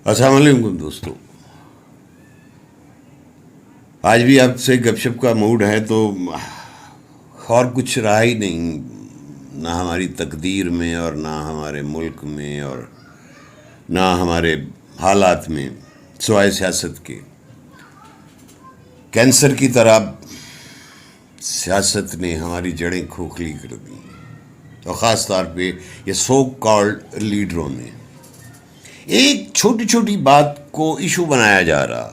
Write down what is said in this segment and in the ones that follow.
السلام علیکم دوستو، آج بھی آپ سے گپ شپ کا موڈ ہے تو اور کچھ رہا ہی نہیں، نہ ہماری تقدیر میں اور نہ ہمارے ملک میں اور نہ ہمارے حالات میں، سوائے سیاست کے۔ کینسر کی طرح سیاست نے ہماری جڑیں کھوکھلی کر دی، اور خاص طور پہ یہ سو کالڈ لیڈروں نے ایک چھوٹی چھوٹی بات کو ایشو بنایا جا رہا،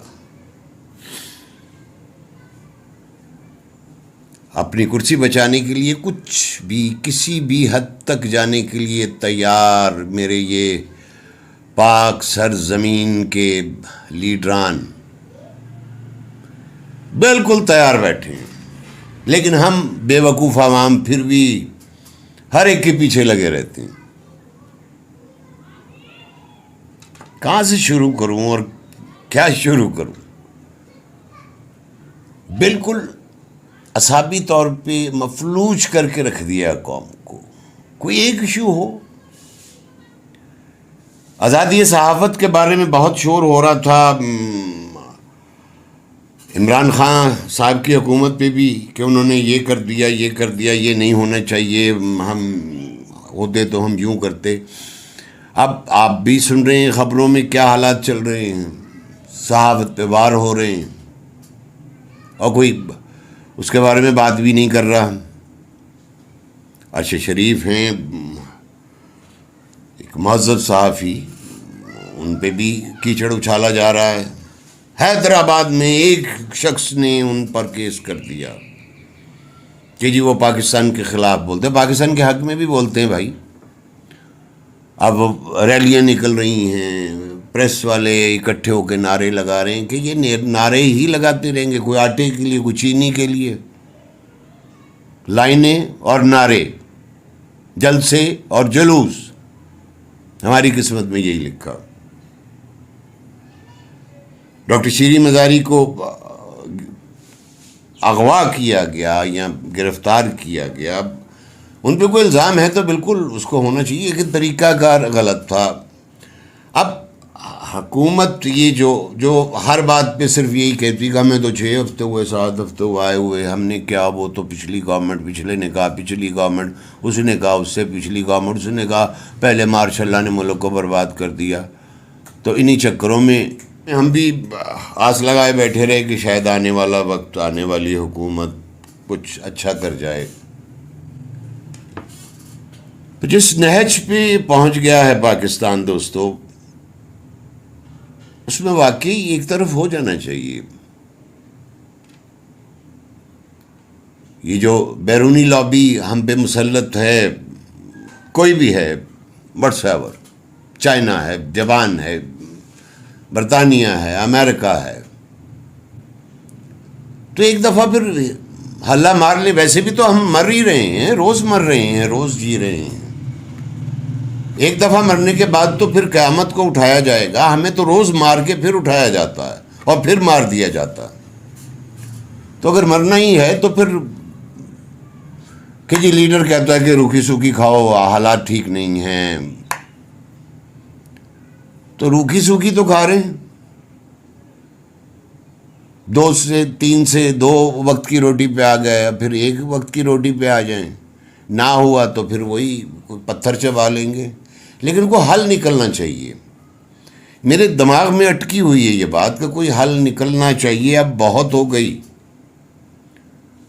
اپنی کرسی بچانے کے لیے کچھ بھی کسی بھی حد تک جانے کے لیے تیار میرے یہ پاک سرزمین کے لیڈران بالکل تیار بیٹھے ہیں، لیکن ہم بے وقوف عوام پھر بھی ہر ایک کے پیچھے لگے رہتے ہیں۔ کہاں سے شروع کروں اور کیا شروع کروں؟ بالکل اعصابی طور پہ مفلوج کر کے رکھ دیا قوم کو۔ کوئی ایک ایشو ہو، آزادی صحافت کے بارے میں بہت شور ہو رہا تھا، عمران خان صاحب کی حکومت پہ بھی کہ انہوں نے یہ کر دیا، یہ نہیں ہونا چاہیے، ہم ہوتے تو ہم یوں کرتے۔ اب آپ بھی سن رہے ہیں خبروں میں کیا حالات چل رہے ہیں، صحافت پہ وار ہو رہے ہیں اور کوئی اس کے بارے میں بات بھی نہیں کر رہا۔ ارشد شریف ہیں ایک مہذب صحافی، ان پہ بھی کیچڑ اچھالا جا رہا ہے۔ حیدرآباد میں ایک شخص نے ان پر کیس کر دیا کہ جی وہ پاکستان کے خلاف بولتے ہیں، پاکستان کے حق میں بھی بولتے ہیں بھائی۔ اب ریلیاں نکل رہی ہیں، پریس والے اکٹھے ہو کے نعرے لگا رہے ہیں کہ یہ نعرے ہی لگاتے رہیں گے، کوئی آٹے کے لیے، کوئی چینی کے لیے، لائنیں اور نعرے، جلسے اور جلوس، ہماری قسمت میں یہی لکھا۔ ڈاکٹر شیریں مزاری کو اغوا کیا گیا یا گرفتار کیا گیا، ان پہ کوئی الزام ہے تو بالکل اس کو ہونا چاہیے کہ طریقہ کار غلط تھا۔ اب حکومت یہ جو ہر بات پہ صرف یہی کہتی کہ ہمیں تو 6 ہفتے ہوئے، 7 ہفتے ہوئے آئے ہوئے، ہم نے کیا، وہ تو پچھلی گورنمنٹ، پچھلے نے کہا پچھلی گورنمنٹ، اس نے کہا اس سے پچھلی گورنمنٹ، اس نے کہا پہلے مارشاء اللہ نے ملک کو برباد کر دیا۔ تو انہی چکروں میں ہم بھی آس لگائے بیٹھے رہے کہ شاید آنے والا وقت، آنے والی حکومت کچھ اچھا کر جائے۔ جس نہج پہ پہنچ گیا ہے پاکستان دوستو، اس میں واقعی ایک طرف ہو جانا چاہیے۔ یہ جو بیرونی لابی ہم پہ مسلط ہے، کوئی بھی ہے، واٹس ایور، چائنا ہے، جاپان ہے، برطانیہ ہے، امریکہ ہے، تو ایک دفعہ پھر ہلا مار لے۔ ویسے بھی تو ہم مر ہی رہے ہیں، روز مر رہے ہیں، روز جی رہے ہیں۔ ایک دفعہ مرنے کے بعد تو پھر قیامت کو اٹھایا جائے گا، ہمیں تو روز مار کے پھر اٹھایا جاتا ہے اور پھر مار دیا جاتا ہے۔ تو اگر مرنا ہی ہے تو پھر کہ جی لیڈر کہتا ہے کہ روکھی سوکھی کھاؤ، حالات ٹھیک نہیں ہیں، تو روکھی سوکھی تو کھا رہے ہیں، 2 سے 3 سے 2 وقت کی روٹی پہ آ گئے، پھر 1 وقت کی روٹی پہ آ جائیں، نہ ہوا تو پھر وہی پتھر چبا لیں گے۔ لیکن کوئی حل نکلنا چاہیے، میرے دماغ میں اٹکی ہوئی ہے یہ بات کہ کوئی حل نکلنا چاہیے۔ اب بہت ہو گئی،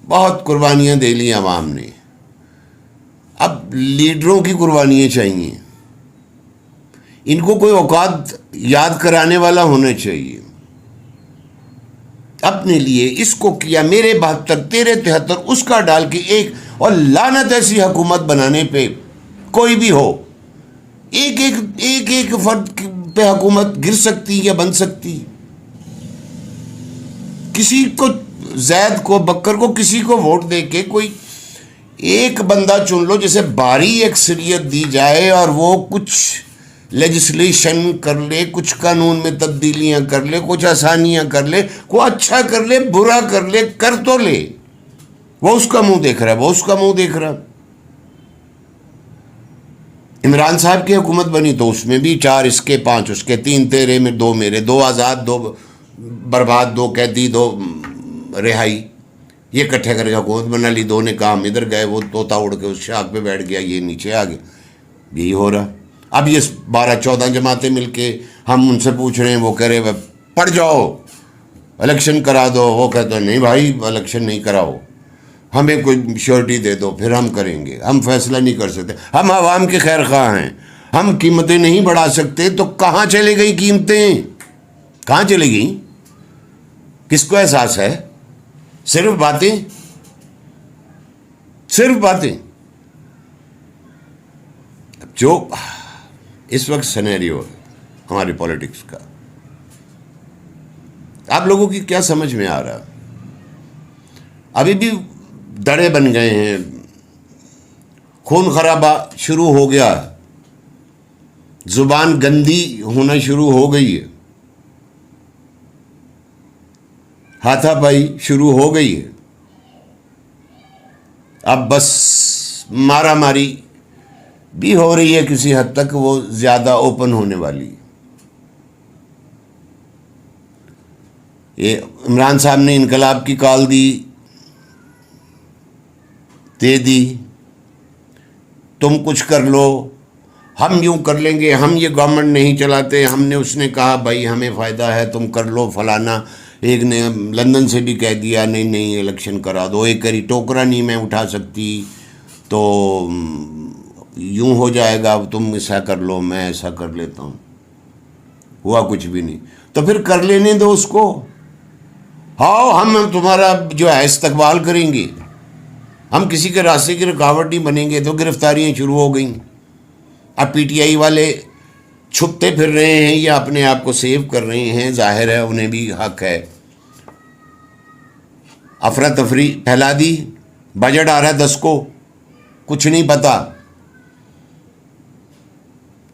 بہت قربانیاں دے لی عوام نے، اب لیڈروں کی قربانیاں چاہیے، ان کو کوئی اوقات یاد کرانے والا ہونا چاہیے۔ اپنے لیے اس کو کیا، میرے 72 تیرے 73، اس کا ڈال کے ایک، اور لعنت ایسی حکومت بنانے پہ کوئی بھی ہو، ایک فرد پہ حکومت گر سکتی یا بن سکتی۔ کسی کو، زید کو، بکر کو، کسی کو ووٹ دے کے کوئی ایک بندہ چن لو جسے بھاری اکثریت دی جائے اور وہ کچھ لیجسلیشن کر لے، کچھ قانون میں تبدیلیاں کر لے، کچھ آسانیاں کر لے، کوئی اچھا کر لے، برا کر لے، کر تو لے۔ وہ اس کا منہ دیکھ رہا ہے، وہ اس کا منہ دیکھ رہا ہے۔ عمران صاحب کی حکومت بنی تو اس میں بھی 4 اس کے 5 اس کے، 3 تیرے میں 2 میرے، 2 آزاد 2 برباد، 2 قیدی 2 رہائی، یہ اکٹھے کر کے حکومت بنا لی. 2 نے کہا ہم ادھر گئے، وہ طوطا اڑ کے اس شاخ پہ بیٹھ گیا، یہ نیچے آ گیا. یہی ہو رہا. اب یہ 12-14 جماعتیں مل کے ہم ان سے پوچھ رہے ہیں، وہ کہہ رہے پڑ جاؤ الیکشن کرا دو. وہ کہتے ہیں نہیں بھائی الیکشن نہیں کراؤ، ہمیں کوئی شیورٹی دے دو پھر ہم کریں گے، ہم فیصلہ نہیں کر سکتے، ہم عوام کے خیر خواہ ہیں، ہم قیمتیں نہیں بڑھا سکتے. تو کہاں چلے گئی قیمتیں؟ کہاں چلے گئیں؟ کس کو احساس ہے؟ صرف باتیں، صرف باتیں. جو اس وقت سینیریو ہے ہماری پولیٹکس کا، آپ لوگوں کی کیا سمجھ میں آ رہا؟ ابھی بھی دڑے بن گئے ہیں، خون خرابہ شروع ہو گیا، زبان گندی ہونا شروع ہو گئی ہے، ہاتھا پائی شروع ہو گئی ہے. اب بس مارا ماری بھی ہو رہی ہے کسی حد تک، وہ زیادہ اوپن ہونے والی. یہ عمران صاحب نے انقلاب کی کال دے دی، تم کچھ کر لو، ہم یوں کر لیں گے، ہم یہ گورنمنٹ نہیں چلاتے. ہم نے، اس نے کہا بھائی ہمیں فائدہ ہے، تم کر لو فلانا. ایک نے لندن سے بھی کہہ دیا نہیں الیکشن کرا دو. ایک کری ٹوکرا نہیں میں اٹھا سکتی تو یوں ہو جائے گا، تم ایسا کر لو میں ایسا کر لیتا ہوں. ہوا کچھ بھی نہیں. تو پھر کر لینے دو اس کو. ہاؤ ہم تمہارا جو ہے استقبال کریں گے، ہم کسی کے راستے کی رکاوٹ نہیں بنیں گے. تو گرفتاریاں شروع ہو گئیں. اب پی ٹی آئی والے چھپتے پھر رہے ہیں یا اپنے آپ کو سیو کر رہے ہیں، ظاہر ہے انہیں بھی حق ہے. افراتفری پھیلا دی، بجٹ آ رہا ہے 10 کو، کچھ نہیں پتا.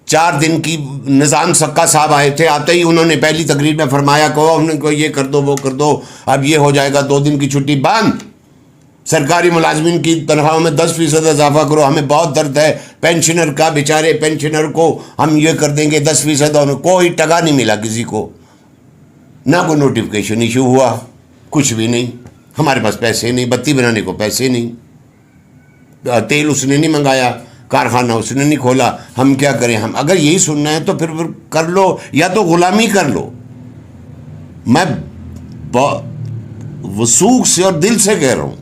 4 دن کی نظام سکا صاحب آئے تھے، آتے ہی انہوں نے پہلی تقریر میں فرمایا کہ انہوں کو یہ کر دو وہ کر دو، اب یہ ہو جائے گا، 2 دن کی چھٹی بند، سرکاری ملازمین کی تنخواہوں میں 10% اضافہ کرو. ہمیں بہت درد ہے پینشنر کا، بیچارے پینشنر کو ہم یہ کر دیں گے 10%. اور کوئی ٹکا نہیں ملا کسی کو، نہ کوئی نوٹیفکیشن ایشو ہوا، کچھ بھی نہیں. ہمارے پاس پیسے نہیں، بتی بنانے کو پیسے نہیں، تیل اس نے نہیں منگایا، کارخانہ اس نے نہیں کھولا، ہم کیا کریں؟ ہم اگر یہی سننا ہے تو پھر کر لو، یا تو غلامی کر لو. میں وثوق سے اور دل سے کہہ رہا ہوں،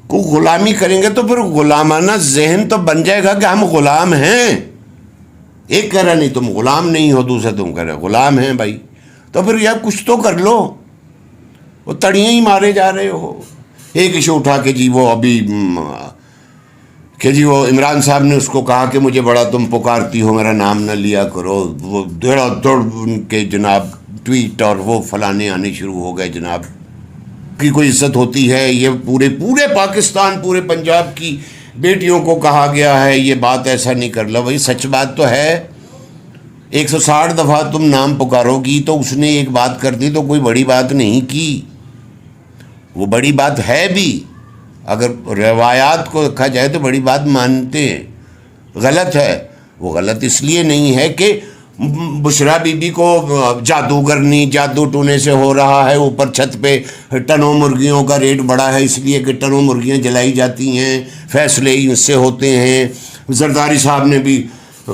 کو غلامی کریں گے تو پھر غلامانہ ذہن تو بن جائے گا کہ ہم غلام ہیں. ایک کہہ رہا نہیں تم غلام نہیں ہو، دوسرا تم کہہ رہے غلام ہیں. بھائی تو پھر یار کچھ تو کر لو. وہ تڑیاں ہی مارے جا رہے ہو. ایک ایشو اٹھا کے جی وہ ابھی کہ جی وہ عمران صاحب نے اس کو کہا کہ مجھے بڑا تم پکارتی ہو، میرا نام نہ لیا کرو. وہ دوڑ دوڑ ان کے جناب ٹویٹ اور وہ فلانے آنے شروع ہو گئے. جناب کی کوئی عزت ہوتی ہے؟ یہ پورے پاکستان، پورے پنجاب کی بیٹیوں کو کہا گیا ہے یہ بات ایسا نہیں کر لو. بھائی سچ بات تو ہے. 160 دفعہ تم نام پکارو گی تو اس نے ایک بات کر دی تو کوئی بڑی بات نہیں کی. وہ بڑی بات ہے بھی، اگر روایات کو رکھا جائے تو بڑی بات مانتے ہیں. غلط ہے. وہ غلط اس لیے نہیں ہے کہ بشرا بی بی کو جادوگرنی جادو ٹونے سے ہو رہا ہے. اوپر چھت پہ ٹنوں مرغیوں کا ریٹ بڑا ہے اس لیے کہ ٹنوں مرغیاں جلائی جاتی ہیں، فیصلے اس سے ہوتے ہیں. زرداری صاحب نے بھی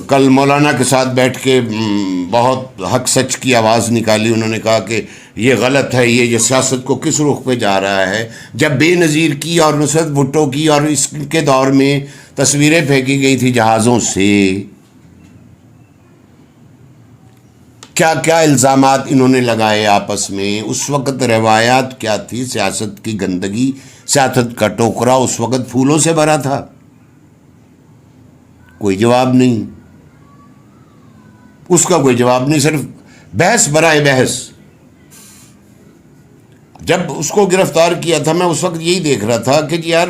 کل مولانا کے ساتھ بیٹھ کے بہت حق سچ کی آواز نکالی. انہوں نے کہا کہ یہ غلط ہے، یہ سیاست کو کس رخ پہ جا رہا ہے. جب بے نظیر کی اور نصرت بھٹو کی اور اس کے دور میں تصویریں پھینکی گئی تھی جہازوں سے، کیا کیا الزامات انہوں نے لگائے آپس میں. اس وقت روایات کیا تھی؟ سیاست کی گندگی، سیاست کا ٹوکرا اس وقت پھولوں سے بھرا تھا. کوئی جواب نہیں، اس کا کوئی جواب نہیں، صرف بحث برائے بحث. جب اس کو گرفتار کیا تھا میں اس وقت یہی دیکھ رہا تھا کہ یار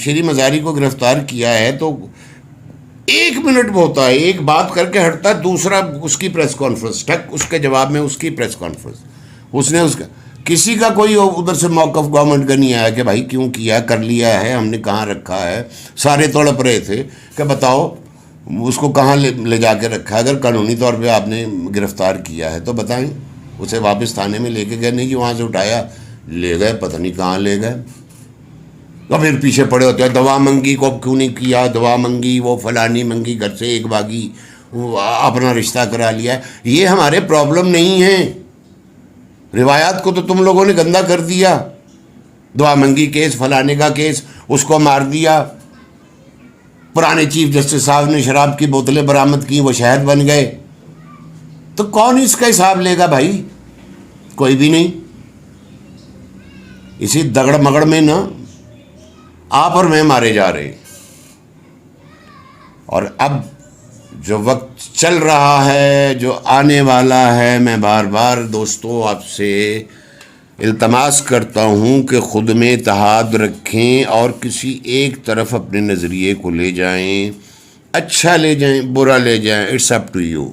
شری مزاری کو گرفتار کیا ہے تو 1 منٹ میں ہوتا ہے، ایک بات کر کے ہٹتا ہے، دوسرا اس کی پریس کانفرنس ٹھک، اس کے جواب میں اس کی پریس کانفرنس. اس نے اس کا کسی کا کوئی ادھر سے موقف گورنمنٹ کا نہیں آیا کہ بھائی کیوں کیا، کر لیا ہے، ہم نے کہاں رکھا ہے. سارے تڑپ رہے تھے کہ بتاؤ اس کو کہاں لے جا کے رکھا ہے؟ اگر قانونی طور پہ آپ نے گرفتار کیا ہے تو بتائیں. اسے واپس تھانے میں لے کے گئے؟ نہیں جی، وہاں سے اٹھایا لے گئے، پتہ نہیں کہاں لے گئے. تو پھر پیچھے پڑے ہوتے ہیں، دوا منگی کو کیوں نہیں کیا، دوا منگی، وہ فلانی منگی، گھر سے ایک بھاگی، وہ اپنا رشتہ کرا لیا. یہ ہمارے پرابلم نہیں ہیں. روایات کو تو تم لوگوں نے گندا کر دیا. دعا منگی کیس، فلانے کا کیس، اس کو مار دیا. پرانے چیف جسٹس صاحب نے شراب کی بوتلیں برآمد کی، وہ شہد بن گئے. تو کون اس کا حساب لے گا بھائی؟ کوئی بھی نہیں. اسی دگڑ مگڑ میں نا آپ اور میں مارے جا رہے ہیں. اور اب جو وقت چل رہا ہے، جو آنے والا ہے، میں بار بار دوستو آپ سے التماس کرتا ہوں کہ خود میں اتحاد رکھیں اور کسی ایک طرف اپنے نظریے کو لے جائیں. اچھا لے جائیں، برا لے جائیں، اٹس اپ ٹو یو.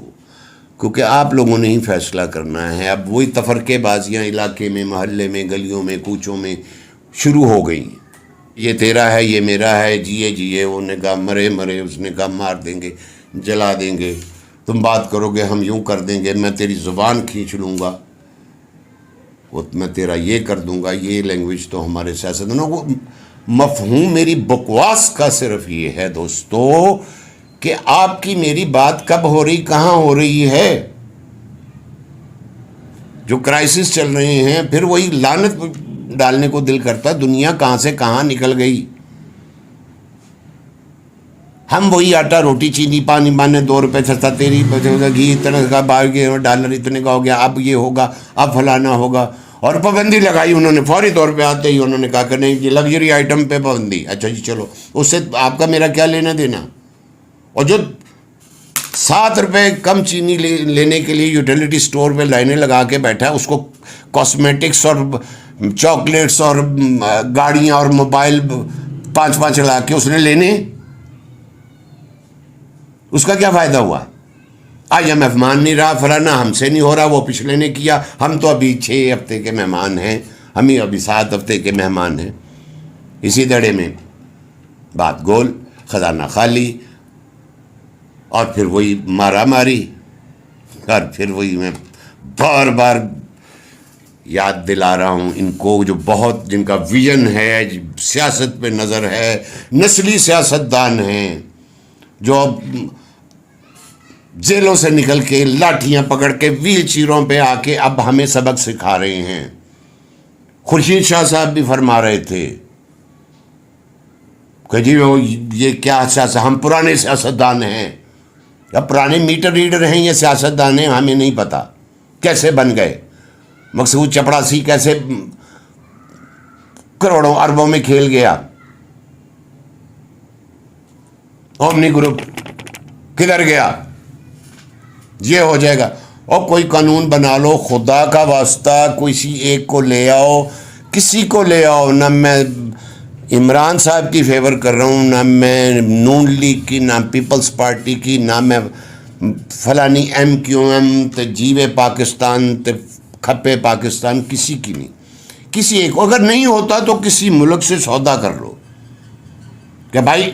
کیونکہ آپ لوگوں نے ہی فیصلہ کرنا ہے. اب وہی تفرقے بازیاں علاقے میں، محلے میں، گلیوں میں، کوچوں میں شروع ہو گئی. یہ تیرا ہے، یہ میرا ہے، جیے جیے. انہوں نے کہا مرے مرے، اس نے کہا مار دیں گے، جلا دیں گے. تم بات کرو گے ہم یوں کر دیں گے، میں تیری زبان کھینچ لوں گا، وہ میں تیرا یہ کر دوں گا. یہ لینگویج تو ہمارے سیاستدانوں کو مفہوم میری بکواس کا صرف یہ ہے دوستو کہ آپ کی میری بات کب ہو رہی، کہاں ہو رہی ہے. جو کرائسس چل رہے ہیں، پھر وہی لعنت ڈالنے کو دل کرتا. دنیا کہاں سے کہاں نکل گئی. ہم وہی آٹا روٹی چینی پانی بانے 2 روپے سستا، تیری گھی اتنے کا، ڈالر اتنے کا ہو گیا، اب یہ ہوگا، اب فلانا ہوگا. اور پابندی لگائی انہوں نے فوری طور پہ. آتے ہی انہوں نے کہا کہ نہیں جی لگژری آئٹم پہ پابندی. اچھا جی چلو، اس سے آپ کا میرا کیا لینا دینا. اور جو 7 روپے کم چینی لینے کے لیے یوٹیلیٹی سٹور پہ لائنیں لگا کے بیٹھا ہے، اس کو کاسمیٹکس اور چاکلیٹس اور گاڑیاں اور موبائل 5 لا کے اس نے لینے، اس کا کیا فائدہ ہوا؟ آج ہم مہمان نہیں رہا، فلانا ہم سے نہیں ہو رہا، وہ پچھلے نے کیا. ہم تو ابھی 6 ہفتے کے مہمان ہیں، ہم ہی ابھی 7 ہفتے کے مہمان ہیں. اسی دڑے میں بات گول، خزانہ خالی، اور پھر وہی مارا ماری. اور پھر وہی میں بار بار یاد دلا رہا ہوں ان کو، جو بہت جن کا ویژن ہے، سیاست پہ نظر ہے، نسلی سیاستدان ہیں، جو جیلوں سے نکل کے لاٹھیاں پکڑ کے ویل چیئروں پہ آ کے اب ہمیں سبق سکھا رہے ہیں. خورشید شاہ صاحب بھی فرما رہے تھے کہ جی وہ یہ کیا سیاست، ہم پرانے سیاستدان ہیں، یا پرانے میٹر ریڈر ہیں، یہ سیاستدان ہیں ہمیں نہیں پتا کیسے بن گئے. مقصود چپڑاسی کیسے کروڑوں اربوں میں کھیل گیا. اومنی گروپ کدھر گیا. یہ ہو جائے گا. اور کوئی قانون بنا لو، خدا کا واسطہ کسی ایک کو لے آؤ، کسی کو لے آؤ. نہ میں عمران صاحب کی فیور کر رہا ہوں، نہ میں نون لیگ کی، نہ پیپلز پارٹی کی، نہ میں فلانی ایم کیو ایم تے جیوے پاکستان تے کھپے پاکستان، کسی کی نہیں. کسی ایک کو اگر نہیں ہوتا تو کسی ملک سے سودا کر لو کہ بھائی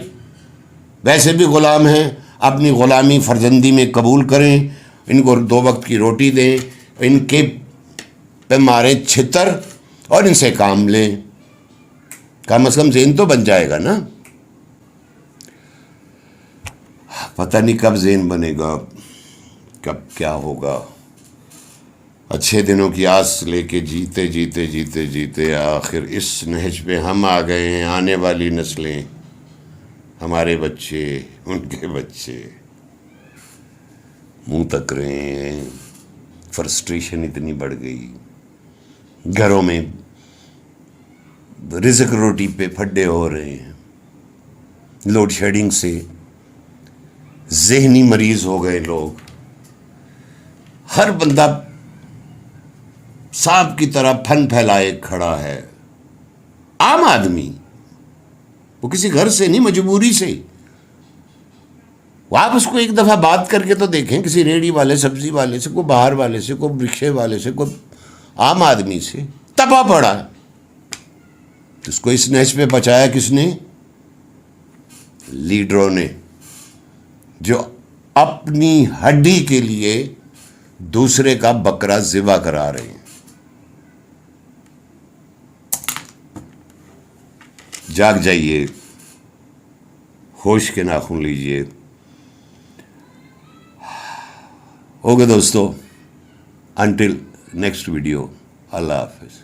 ویسے بھی غلام ہیں، اپنی غلامی فرزندی میں قبول کریں، ان کو 2 وقت کی روٹی دیں، ان کے پہ مارے چھتر اور ان سے کام لیں. کم از کم ذہن تو بن جائے گا نا. پتہ نہیں کب ذہن بنے گا، کب کیا ہوگا. اچھے دنوں کی آس لے کے جیتے جیتے جیتے جیتے آخر اس نہج پہ ہم آ گئے ہیں. آنے والی نسلیں، ہمارے بچے، ان کے بچے منہ تک رہے ہیں. فرسٹریشن اتنی بڑھ گئی، گھروں میں رزق روٹی پہ پھڈے ہو رہے ہیں. لوڈ شیڈنگ سے ذہنی مریض ہو گئے لوگ. ہر بندہ سانپ کی طرح پھن پھیلائے کھڑا ہے. عام آدمی، وہ کسی گھر سے نہیں، مجبوری سے. وہ آپ اس کو ایک دفعہ بات کر کے تو دیکھیں، کسی ریڑھی والے، سبزی والے سے، کوئی باہر والے سے، کوئی رکشے والے سے، کوئی عام آدمی سے تپا پڑا. اس کو اس نہج پہ بچایا کس نے؟ لیڈروں نے. جو اپنی ہڈی کے لیے دوسرے کا بکرا ذبح کرا رہے ہیں. جاگ جائیے, ہوش کے ناخن لیجیے. اوکے دوستو, انٹل نیکسٹ ویڈیو, اللہ حافظ.